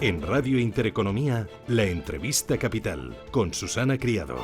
En Radio Intereconomía, la entrevista capital con Susana Criado.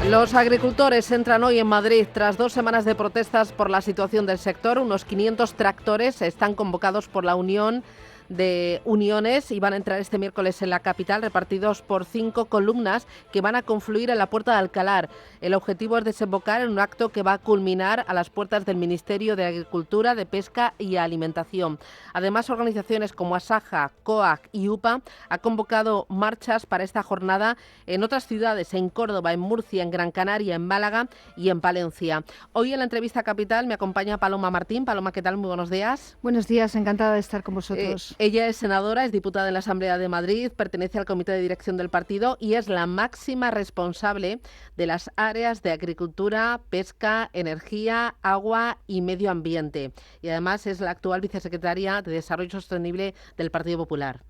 Los agricultores entran hoy en Madrid tras 2 semanas de protestas por la situación del sector. Unos 500 tractores están convocados por la Unión de Uniones y van a entrar este miércoles en la capital, repartidos por 5 columnas que van a confluir en la Puerta de Alcalá. El objetivo es desembocar en un acto que va a culminar a las puertas del Ministerio de Agricultura, de Pesca y Alimentación. Además, organizaciones como Asaja, COAG y UPA han convocado marchas para esta jornada en otras ciudades, en Córdoba, en Murcia, en Gran Canaria, en Málaga y en Palencia. Hoy en la entrevista capital me acompaña Paloma Martín. Paloma, ¿qué tal? Muy buenos días. Buenos días, encantada de estar con vosotros. Ella es senadora, es diputada en la Asamblea de Madrid, pertenece al comité de dirección del partido y es la máxima responsable de las áreas de agricultura, pesca, energía, agua y medio ambiente. Y además es la actual vicesecretaria de Desarrollo Sostenible del Partido Popular,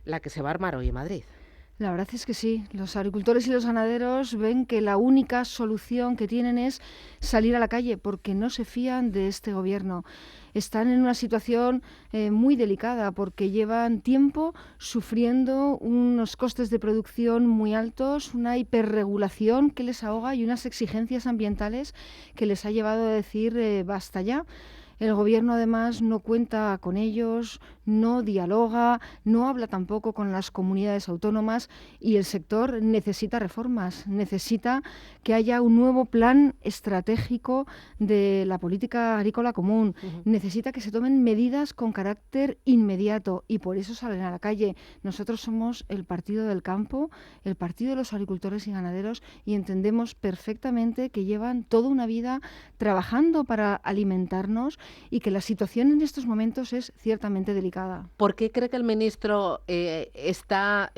la que se va a armar hoy en Madrid. La verdad es que sí, los agricultores y los ganaderos ven que la única solución que tienen es salir a la calle porque no se fían de este gobierno. Están en una situación muy delicada porque llevan tiempo sufriendo unos costes de producción muy altos, una hiperregulación que les ahoga y unas exigencias ambientales que les ha llevado a decir basta ya. El gobierno además no cuenta con ellos, no dialoga, no habla tampoco con las comunidades autónomas y el sector necesita reformas, necesita que haya un nuevo plan estratégico de la política agrícola común, necesita que se tomen medidas con carácter inmediato y por eso salen a la calle. Nosotros somos el partido del campo, el partido de los agricultores y ganaderos y entendemos perfectamente que llevan toda una vida trabajando para alimentarnos y que la situación en estos momentos es ciertamente delicada. ¿Por qué cree que el ministro ha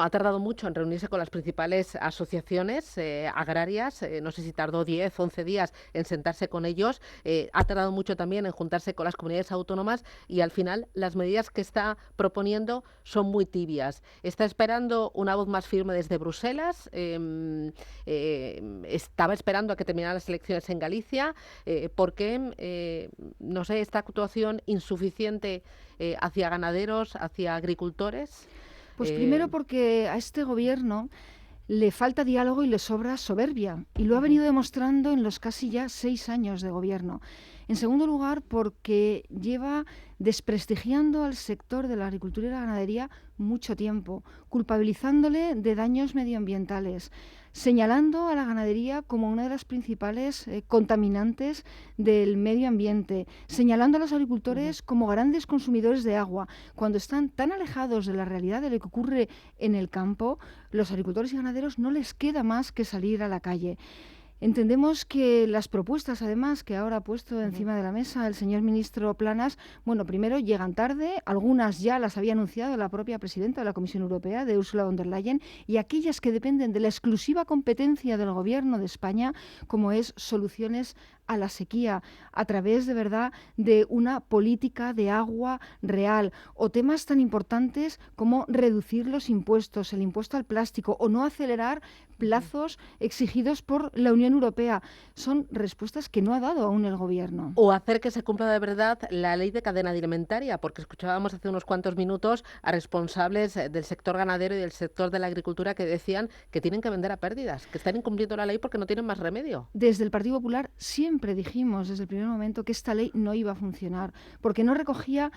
tardado mucho en reunirse con las principales asociaciones agrarias? No sé si tardó 10, 11 días en sentarse con ellos. Ha tardado mucho también en juntarse con las comunidades autónomas y al final las medidas que está proponiendo son muy tibias. Está esperando una voz más firme desde Bruselas. Estaba esperando a que terminaran las elecciones en Galicia. ¿Por qué? No sé, esta actuación insuficiente hacia ganaderos, hacia agricultores. Pues primero porque a este gobierno le falta diálogo y le sobra soberbia, y lo ha venido demostrando en los casi ya 6 años de gobierno. En segundo lugar, porque lleva desprestigiando al sector de la agricultura y la ganadería mucho tiempo, culpabilizándole de daños medioambientales, señalando a la ganadería como una de las principales contaminantes del medio ambiente, señalando a los agricultores como grandes consumidores de agua. Cuando están tan alejados de la realidad de lo que ocurre en el campo, los agricultores y ganaderos no les queda más que salir a la calle. Entendemos que las propuestas, además, que ahora ha puesto encima de la mesa el señor ministro Planas, bueno, primero llegan tarde, algunas ya las había anunciado la propia presidenta de la Comisión Europea, de Ursula von der Leyen, y aquellas que dependen de la exclusiva competencia del Gobierno de España, como es soluciones a la sequía, a través de verdad de una política de agua real, o temas tan importantes como reducir los impuestos, el impuesto al plástico, o no acelerar plazos exigidos por la Unión Europea. Son respuestas que no ha dado aún el Gobierno. O hacer que se cumpla de verdad la ley de cadena alimentaria, porque escuchábamos hace unos cuantos minutos a responsables del sector ganadero y del sector de la agricultura que decían que tienen que vender a pérdidas, que están incumpliendo la ley porque no tienen más remedio. Desde el Partido Popular siempre dijimos desde el primer momento que esta ley no iba a funcionar, porque no recogía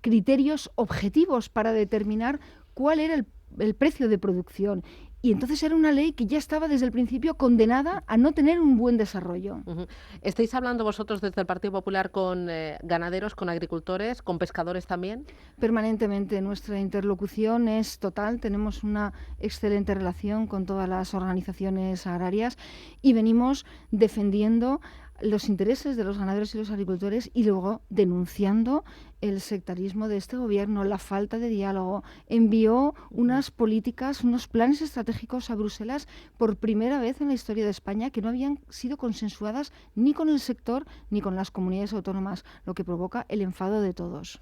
criterios objetivos para determinar cuál era el precio de producción. Y entonces era una ley que ya estaba desde el principio condenada a no tener un buen desarrollo. ¿Estáis hablando vosotros desde el Partido Popular con ganaderos, con agricultores, con pescadores también? Permanentemente. Nuestra interlocución es total. Tenemos una excelente relación con todas las organizaciones agrarias y venimos defendiendo los intereses de los ganaderos y los agricultores y luego denunciando el sectarismo de este gobierno, la falta de diálogo. Envió unas políticas, unos planes estratégicos a Bruselas por primera vez en la historia de España que no habían sido consensuadas ni con el sector ni con las comunidades autónomas, lo que provoca el enfado de todos.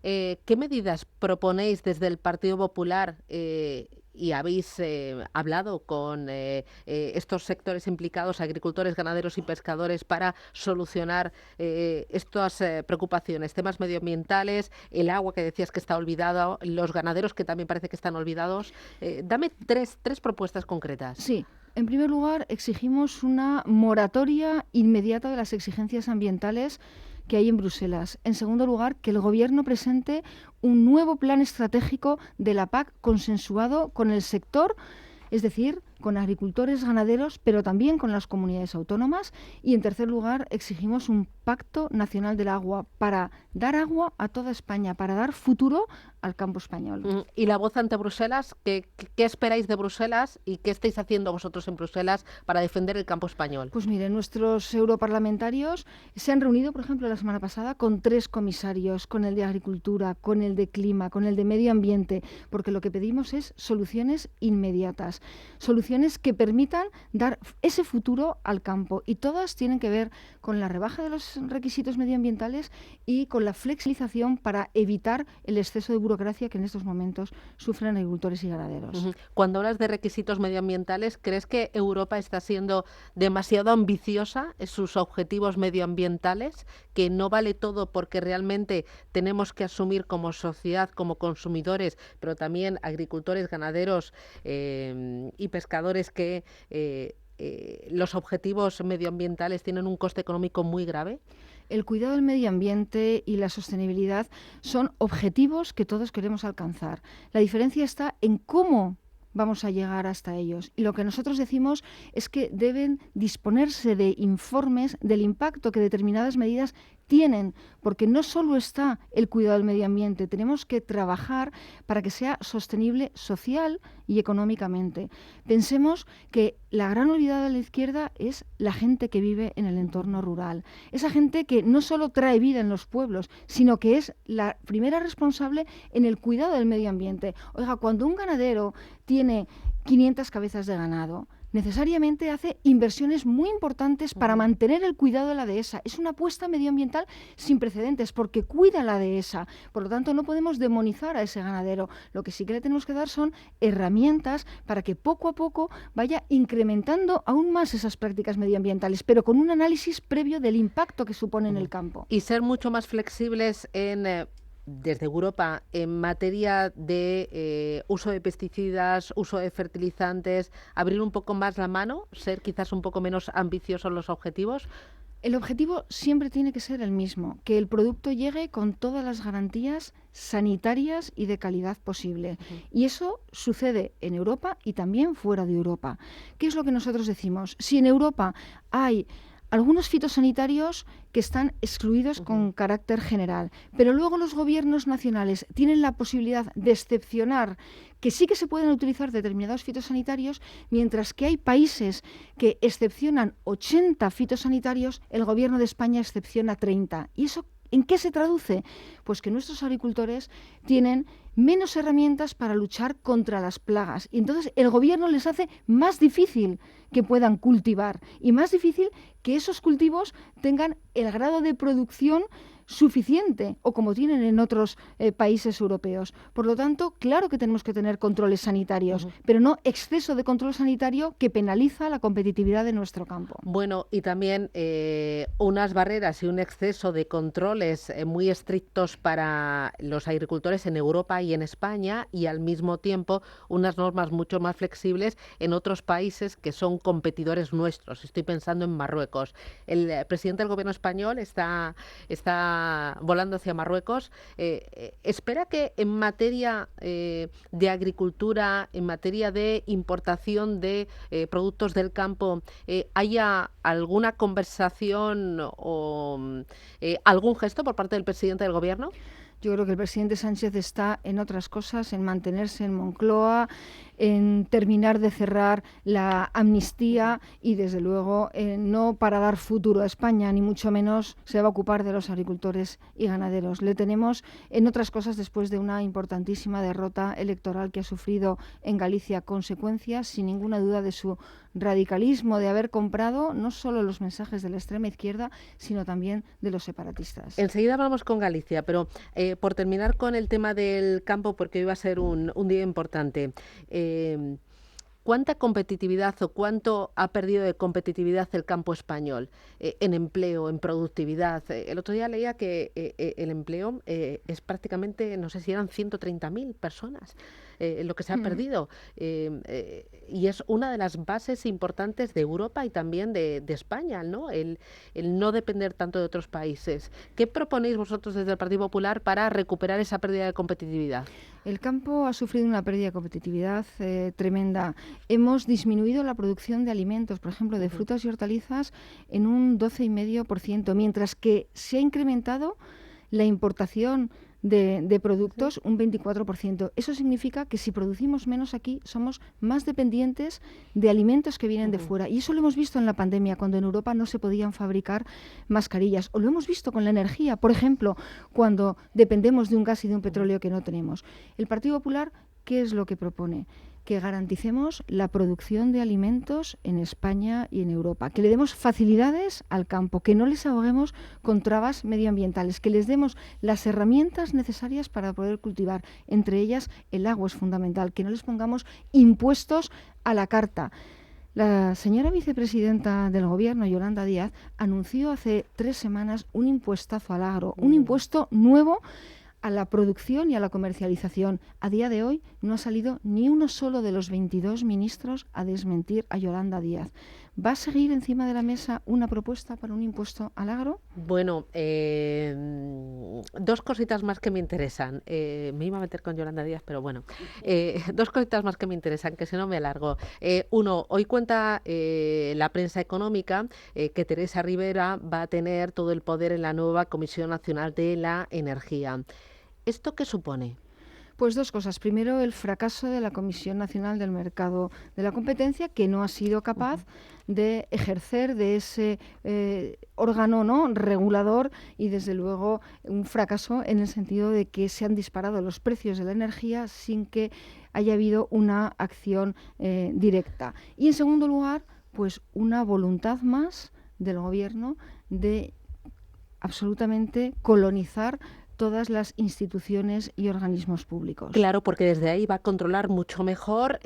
¿Qué medidas proponéis desde el Partido Popular y habéis hablado con estos sectores implicados, agricultores, ganaderos y pescadores, para solucionar estas preocupaciones, temas medioambientales, el agua que decías que está olvidada, los ganaderos que también parece que están olvidados. Dame tres propuestas concretas. Sí. En primer lugar, exigimos una moratoria inmediata de las exigencias ambientales que hay en Bruselas. En segundo lugar, que el Gobierno presente un nuevo plan estratégico de la PAC consensuado con el sector, es decir, con agricultores, ganaderos, pero también con las comunidades autónomas. Y en tercer lugar, exigimos un pacto nacional del agua para dar agua a toda España, para dar futuro al campo español. ¿Y la voz ante Bruselas? ¿Qué esperáis de Bruselas y qué estáis haciendo vosotros en Bruselas para defender el campo español? Pues mire, nuestros europarlamentarios se han reunido, por ejemplo, la semana pasada con 3 comisarios, con el de Agricultura, con el de Clima, con el de Medio Ambiente, porque lo que pedimos es soluciones inmediatas, soluciones que permitan dar ese futuro al campo, y todas tienen que ver con la rebaja de los requisitos medioambientales y con la flexibilización para evitar el exceso de burocracia que en estos momentos sufren agricultores y ganaderos. Cuando hablas de requisitos medioambientales, ¿crees que Europa está siendo demasiado ambiciosa en sus objetivos medioambientales? ¿Que no vale todo porque realmente tenemos que asumir como sociedad, como consumidores, pero también agricultores, ganaderos y pescadores, que los objetivos medioambientales tienen un coste económico muy grave? El cuidado del medio ambiente y la sostenibilidad son objetivos que todos queremos alcanzar. La diferencia está en cómo vamos a llegar hasta ellos. Y lo que nosotros decimos es que deben disponerse de informes del impacto que determinadas medidas tienen, porque no solo está el cuidado del medio ambiente, tenemos que trabajar para que sea sostenible social y económicamente. Pensemos que la gran olvidada de la izquierda es la gente que vive en el entorno rural, esa gente que no solo trae vida en los pueblos, sino que es la primera responsable en el cuidado del medio ambiente. Oiga, cuando un ganadero tiene 500 cabezas de ganado, necesariamente hace inversiones muy importantes para mantener el cuidado de la dehesa. Es una apuesta medioambiental sin precedentes porque cuida la dehesa. Por lo tanto, no podemos demonizar a ese ganadero. Lo que sí que le tenemos que dar son herramientas para que poco a poco vaya incrementando aún más esas prácticas medioambientales, pero con un análisis previo del impacto que supone en el campo. Y ser mucho más flexibles desde Europa en materia de uso de pesticidas, uso de fertilizantes, abrir un poco más la mano, ser quizás un poco menos ambiciosos los objetivos. El objetivo siempre tiene que ser el mismo, que el producto llegue con todas las garantías sanitarias y de calidad posible. Y eso sucede en Europa y también fuera de Europa. ¿Qué es lo que nosotros decimos? Si en Europa hay algunos fitosanitarios que están excluidos con carácter general, pero luego los gobiernos nacionales tienen la posibilidad de excepcionar que sí que se pueden utilizar determinados fitosanitarios, mientras que hay países que excepcionan 80 fitosanitarios, el gobierno de España excepciona 30. ¿Y eso en qué se traduce? Pues que nuestros agricultores tienen menos herramientas para luchar contra las plagas, y entonces el gobierno les hace más difícil que puedan cultivar y más difícil que esos cultivos tengan el grado de producción suficiente o como tienen en otros países europeos. Por lo tanto, claro que tenemos que tener controles sanitarios, pero no exceso de control sanitario que penaliza la competitividad de nuestro campo. Bueno, y también unas barreras y un exceso de controles muy estrictos para los agricultores en Europa y en España, y al mismo tiempo unas normas mucho más flexibles en otros países que son competidores nuestros. Estoy pensando en Marruecos. El presidente del gobierno español está volando hacia Marruecos. ¿Espera que en materia de agricultura, en materia de importación de productos del campo, haya alguna conversación o algún gesto por parte del presidente del gobierno? Yo creo que el presidente Sánchez está en otras cosas, en mantenerse en Moncloa, en terminar de cerrar la amnistía y, desde luego, no para dar futuro a España, ni mucho menos se va a ocupar de los agricultores y ganaderos. Le tenemos en otras cosas después de una importantísima derrota electoral que ha sufrido en Galicia, consecuencias, sin ninguna duda, de su radicalismo, de haber comprado no solo los mensajes de la extrema izquierda, sino también de los separatistas. Enseguida vamos con Galicia, pero por terminar con el tema del campo, porque hoy va a ser un día importante. ¿cuánta competitividad o cuánto ha perdido de competitividad el campo español en empleo, en productividad? El otro día leía que el empleo es prácticamente, no sé si eran 130.000 personas lo que se ha perdido. Y es una de las bases importantes de Europa y también de España, ¿no? El no depender tanto de otros países. ¿Qué proponéis vosotros desde el Partido Popular para recuperar esa pérdida de competitividad? El campo ha sufrido una pérdida de competitividad tremenda. Hemos disminuido la producción de alimentos, por ejemplo, de frutas y hortalizas, en un 12,5%, mientras que se ha incrementado la importación de productos un 24%. Eso significa que si producimos menos aquí, somos más dependientes de alimentos que vienen de fuera. Y eso lo hemos visto en la pandemia, cuando en Europa no se podían fabricar mascarillas. O lo hemos visto con la energía, por ejemplo, cuando dependemos de un gas y de un petróleo que no tenemos. El Partido Popular, ¿qué es lo que propone? Que garanticemos la producción de alimentos en España y en Europa, que le demos facilidades al campo, que no les ahoguemos con trabas medioambientales, que les demos las herramientas necesarias para poder cultivar. Entre ellas, el agua es fundamental, que no les pongamos impuestos a la carta. La señora vicepresidenta del Gobierno, Yolanda Díaz, anunció hace 3 semanas un impuestazo al agro, un impuesto nuevo a la producción y a la comercialización. A día de hoy no ha salido ni uno solo de los 22 ministros a desmentir a Yolanda Díaz. ¿Va a seguir encima de la mesa una propuesta para un impuesto al agro? Bueno, 2 cositas más que me interesan. Me iba a meter con Yolanda Díaz, pero bueno. 2 cositas más que me interesan, que si no me alargo. Uno, hoy cuenta la prensa económica que Teresa Rivera va a tener todo el poder en la nueva Comisión Nacional de la Energía. ¿Esto qué supone? Pues 2 cosas. Primero, el fracaso de la Comisión Nacional del Mercado de la Competencia, que no ha sido capaz de ejercer de ese órgano, ¿no?, regulador, y desde luego un fracaso en el sentido de que se han disparado los precios de la energía sin que haya habido una acción directa. Y en segundo lugar, pues una voluntad más del Gobierno de absolutamente colonizar todas las instituciones y organismos públicos. Claro, porque desde ahí va a controlar mucho mejor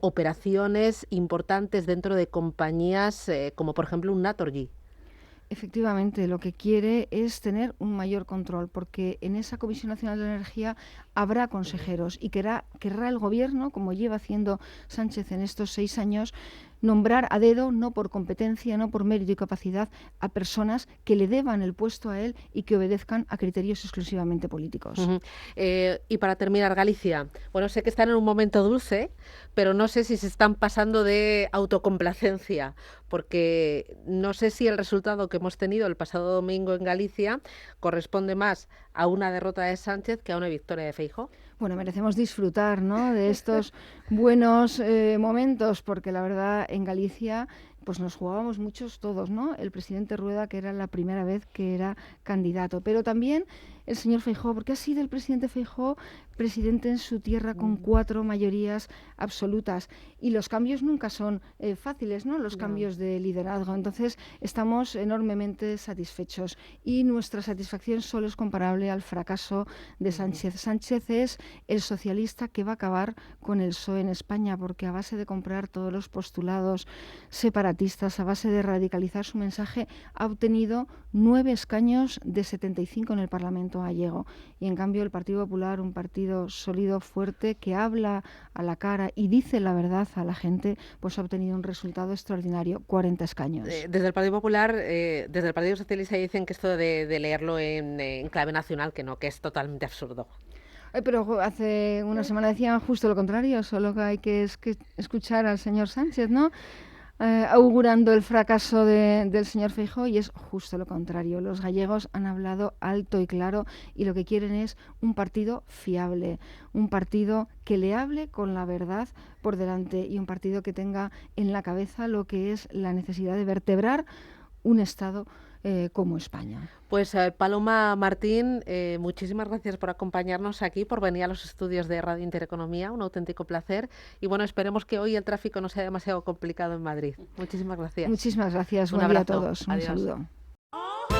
operaciones importantes dentro de compañías como por ejemplo un Naturgy. Efectivamente, lo que quiere es tener un mayor control, porque en esa Comisión Nacional de la Energía habrá consejeros y querrá el Gobierno, como lleva haciendo Sánchez en estos 6 años, nombrar a dedo, no por competencia, no por mérito y capacidad, a personas que le deban el puesto a él y que obedezcan a criterios exclusivamente políticos. Y para terminar, Galicia. Bueno, sé que están en un momento dulce, pero no sé si se están pasando de autocomplacencia, porque no sé si el resultado que hemos tenido el pasado domingo en Galicia corresponde más a una derrota de Sánchez que a una victoria de Feijóo. Bueno, merecemos disfrutar, ¿no?, de estos buenos momentos, porque la verdad en Galicia pues nos jugábamos muchos todos, ¿no? El presidente Rueda, que era la primera vez que era candidato, pero también el señor Feijóo, porque ha sido el presidente Feijóo presidente en su tierra con 4 mayorías absolutas, y los cambios nunca son fáciles, ¿no?, los cambios de liderazgo. Entonces estamos enormemente satisfechos y nuestra satisfacción solo es comparable al fracaso de Sánchez. Sánchez es el socialista que va a acabar con el PSOE en España, porque a base de comprar todos los postulados separatistas, a base de radicalizar su mensaje, ha obtenido 9 escaños de 75 en el Parlamento gallego. Y en cambio el Partido Popular, un partido sólido, fuerte, que habla a la cara y dice la verdad a la gente, pues ha obtenido un resultado extraordinario, 40 escaños. Desde el Partido Popular, desde el Partido Socialista dicen que esto de leerlo en clave nacional, que no, que es totalmente absurdo. Pero hace una semana decían justo lo contrario, solo que hay que escuchar al señor Sánchez, ¿no?, augurando el fracaso del señor Feijóo, y es justo lo contrario. Los gallegos han hablado alto y claro y lo que quieren es un partido fiable, un partido que le hable con la verdad por delante y un partido que tenga en la cabeza lo que es la necesidad de vertebrar un Estado como España. Pues Paloma Martín, muchísimas gracias por acompañarnos aquí, por venir a los estudios de Radio Intereconomía, un auténtico placer. Y bueno, esperemos que hoy el tráfico no sea demasiado complicado en Madrid. Muchísimas gracias. Muchísimas gracias. Un Buen día a abrazo. todos. Un Adiós. saludo.